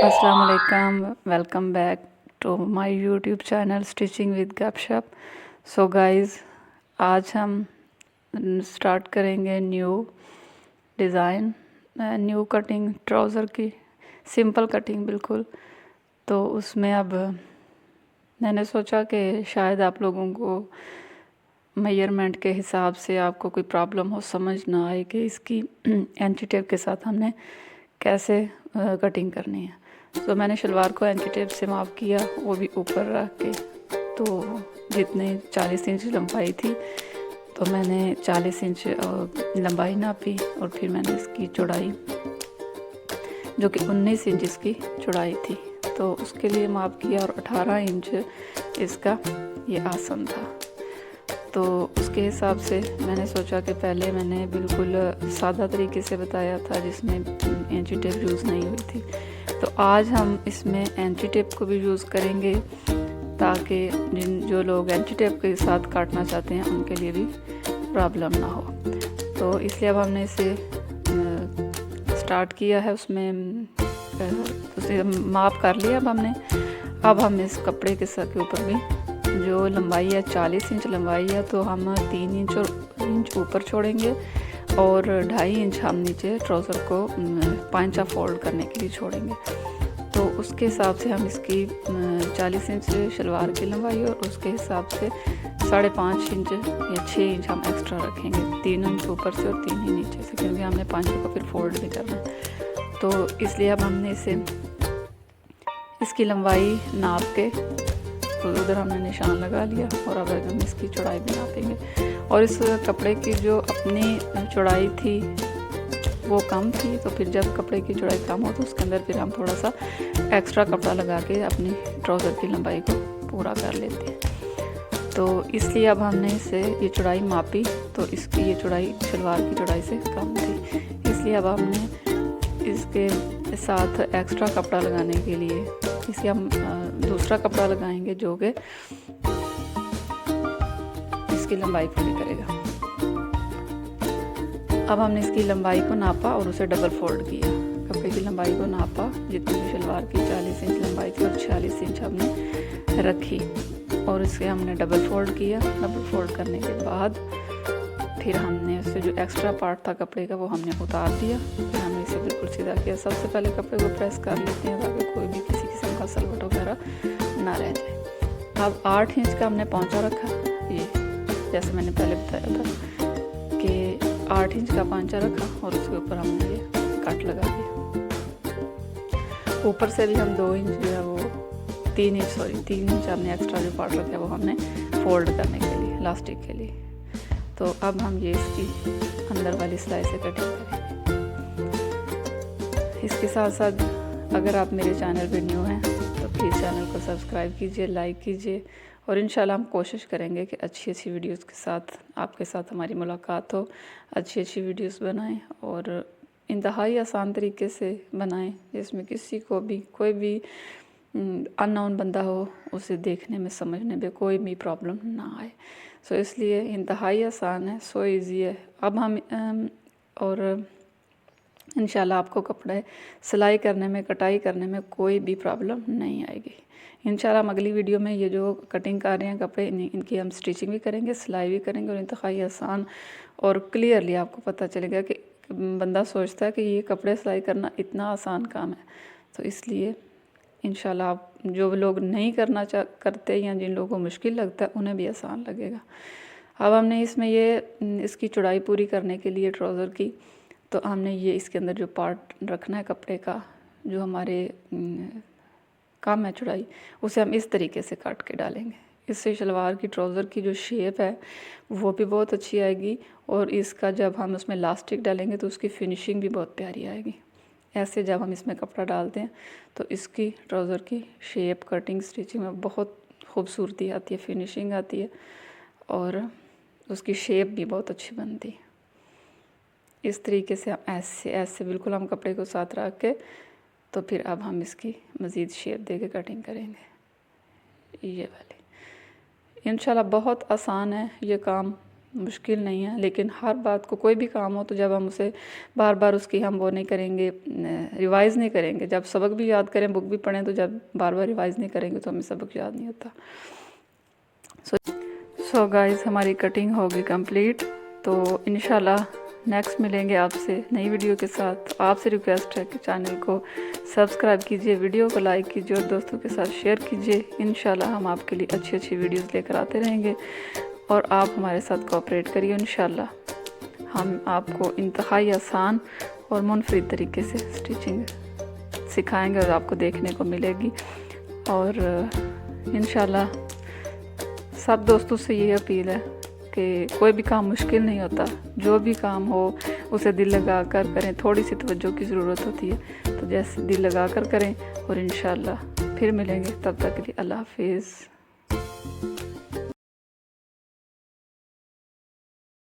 अस्सलाम वालेकुम, welcome back to my YouTube channel stitching with Gupshup. So guys, आज हम स्टार्ट करेंगे new design, new cutting trouser की, सिंपल कटिंग बिल्कुल। तो उसमें अब मैंने सोचा कि शायद आप लोगों को मेजरमेंट के हिसाब से आपको कोई प्रॉब्लम हो, समझ ना आए कि इसकी एंची टेप के साथ हमने कैसे कटिंग करनी है। तो मैंने शलवार को एंची टेप से माप किया, वो भी ऊपर रख के। तो जितने 40 इंच लंबाई थी तो मैंने 40 इंच लंबाई नापी, और फिर मैंने इसकी चौड़ाई जो कि 19 इंच इसकी चौड़ाई थी तो उसके लिए माप किया, और 18 इंच इसका ये आसन था। तो उसके हिसाब से मैंने सोचा कि पहले मैंने बिल्कुल सादा तरीके से बताया था जिसमें एंची टेप यूज़ नहीं हुई थी। तो आज हम इसमें एंची टेप को भी यूज़ करेंगे ताकि जो लोग एंची टेप के साथ काटना चाहते हैं उनके लिए भी प्रॉब्लम ना हो। तो इसलिए अब हमने इसे स्टार्ट किया है, उसमें उसे माप कर लिया अब हम इस कपड़े के सर के ऊपर भी जो लंबाई है 40 इंच लंबाई है, तो हम 3 इंच ऊपर छोड़ेंगे और 2.5 इंच हम नीचे ट्राउज़र को पांचा फोल्ड करने के लिए छोड़ेंगे। तो उसके हिसाब से हम इसकी 40 इंच शलवार की लंबाई और उसके हिसाब से 5.5 इंच या 6 इंच हम एक्स्ट्रा रखेंगे, 3 इंच ऊपर से और 3 ही नीचे से, क्योंकि हमने पांचे को फिर फोल्ड भी करना है। तो इसलिए अब हमने इसकी लंबाई नाप के उधर हमने निशान लगा लिया, और अब हम इसकी चौड़ाई भी नापेंगे। और इस कपड़े की जो अपनी चौड़ाई थी वो कम थी, तो फिर जब कपड़े की चौड़ाई कम हो तो उसके अंदर फिर हम थोड़ा सा एक्स्ट्रा कपड़ा लगा के अपनी ट्राउज़र की लंबाई को पूरा कर लेते हैं। तो इसलिए अब हमने इसे ये चौड़ाई मापी, तो इसकी ये चौड़ाई शलवार की चौड़ाई से कम थी, इसलिए अब हमने इसके साथ एक्स्ट्रा कपड़ा लगाने के लिए इसके हम दूसरा कपड़ा लगाएंगे जो कि इसकी लंबाई पूरी करेगा। अब हमने इसकी लंबाई को नापा और उसे डबल फोल्ड किया, कपड़े की लंबाई को नापा जितनी भी शलवार की 40 इंच लंबाई थी और 46 इंच हमने रखी, और इसे हमने डबल फोल्ड किया। डबल फोल्ड करने के बाद फिर हमने उससे जो एक्स्ट्रा पार्ट था कपड़े का वो हमने उतार दिया, फिर हमने इसे बिल्कुल सीधा किया। सबसे पहले कपड़े को प्रेस कर लेते हैं ताकि कोई भी किसी किस्म का सलवट वगैरह ना रह जाए। अब 8 इंच का हमने पांचा रखा, ये जैसे मैंने पहले बताया था कि 8 इंच का पांचा रखा, और उसके ऊपर हमने ये कट लगा दिया। ऊपर से भी हम 2 इंच जो है वो 3 इंच हमने एक्स्ट्रा जो पार्ट रखा है वो हमने फोल्ड करने के लिए, इलास्टिक के लिए। तो अब हम ये इसकी अंदर वाली सिलाई से कटिंग करेंगे। इसके साथ साथ अगर आप मेरे चैनल पर न्यू हैं तो प्लीज़ चैनल को सब्सक्राइब कीजिए, लाइक कीजिए, और इंशाल्लाह हम कोशिश करेंगे कि अच्छी वीडियोस के साथ आपके साथ हमारी मुलाकात हो, अच्छी वीडियोस बनाएं और इंतहाई आसान तरीके से बनाएं जिसमें किसी को भी कोई भी अननोन बंदा हो उसे देखने में समझने में कोई भी प्रॉब्लम ना आए। सो इसलिए इंतहाई आसान है, सो इज़ी है। अब हम और इंशाल्लाह आपको कपड़े सिलाई करने में, कटाई करने में कोई भी प्रॉब्लम नहीं आएगी। इंशाल्लाह हम अगली वीडियो में ये जो कटिंग कर रहे हैं कपड़े इनकी हम स्टिचिंग भी करेंगे, सिलाई भी करेंगे, और इंतहाई आसान और क्लियरली आपको पता चलेगा कि बंदा सोचता है कि ये कपड़े सिलाई करना इतना आसान काम है। तो इसलिए इंशाल्लाह आप जो लोग नहीं करते या जिन लोगों को मुश्किल लगता है उन्हें भी आसान लगेगा। अब हमने इसमें इसकी चौड़ाई पूरी करने के लिए ट्राउज़र की, तो हमने ये इसके अंदर जो पार्ट रखना है कपड़े का जो हमारे कम है चौड़ाई, उसे हम इस तरीके से काट के डालेंगे। इससे शलवार की ट्राउज़र की जो शेप है वो भी बहुत अच्छी आएगी, और इसका जब हम उसमें इलास्टिक डालेंगे तो उसकी फिनिशिंग भी बहुत प्यारी आएगी। ऐसे जब हम इसमें कपड़ा डालते हैं तो इसकी ट्राउज़र की शेप, कटिंग, स्टिचिंग में बहुत खूबसूरती आती है, फिनिशिंग आती है, और उसकी शेप भी बहुत अच्छी बनती है। इस तरीके से हम ऐसे बिल्कुल हम कपड़े को साथ रख के, तो फिर अब हम इसकी मज़ीद शेप दे के कटिंग करेंगे ये वाली। इंशाल्लाह बहुत आसान है ये काम, मुश्किल नहीं है, लेकिन हर बात को, कोई भी काम हो तो जब हम उसे बार बार उसकी हम वो नहीं करेंगे, रिवाइज़ नहीं करेंगे। जब सबक भी याद करें, बुक भी पढ़ें, तो जब बार बार रिवाइज़ नहीं करेंगे तो हमें सबक याद नहीं होता। सो गाइस, हमारी कटिंग होगी कंप्लीट। तो इंशाल्लाह नेक्स्ट मिलेंगे आपसे नई वीडियो के साथ। आपसे रिक्वेस्ट है कि चैनल को सब्सक्राइब कीजिए, वीडियो को लाइक कीजिए और दोस्तों के साथ शेयर कीजिए। इंशाल्लाह हम आपके लिए अच्छी अच्छी वीडियोस लेकर आते रहेंगे और आप हमारे साथ कोऑपरेट करिए। इंशाल्लाह हम आपको इंतहाई आसान और मुनफरिद तरीके से स्टिचिंग सिखाएंगे और आपको देखने को मिलेगी। और इंशाल्लाह सब दोस्तों से ये अपील है कि कोई भी काम मुश्किल नहीं होता, जो भी काम हो उसे दिल लगा कर करें। थोड़ी सी तवज्जो की ज़रूरत होती है, तो जैसे दिल लगा कर करें। और इंशाल्लाह फिर मिलेंगे, तब तक के लिए अल्लाह हाफिज़।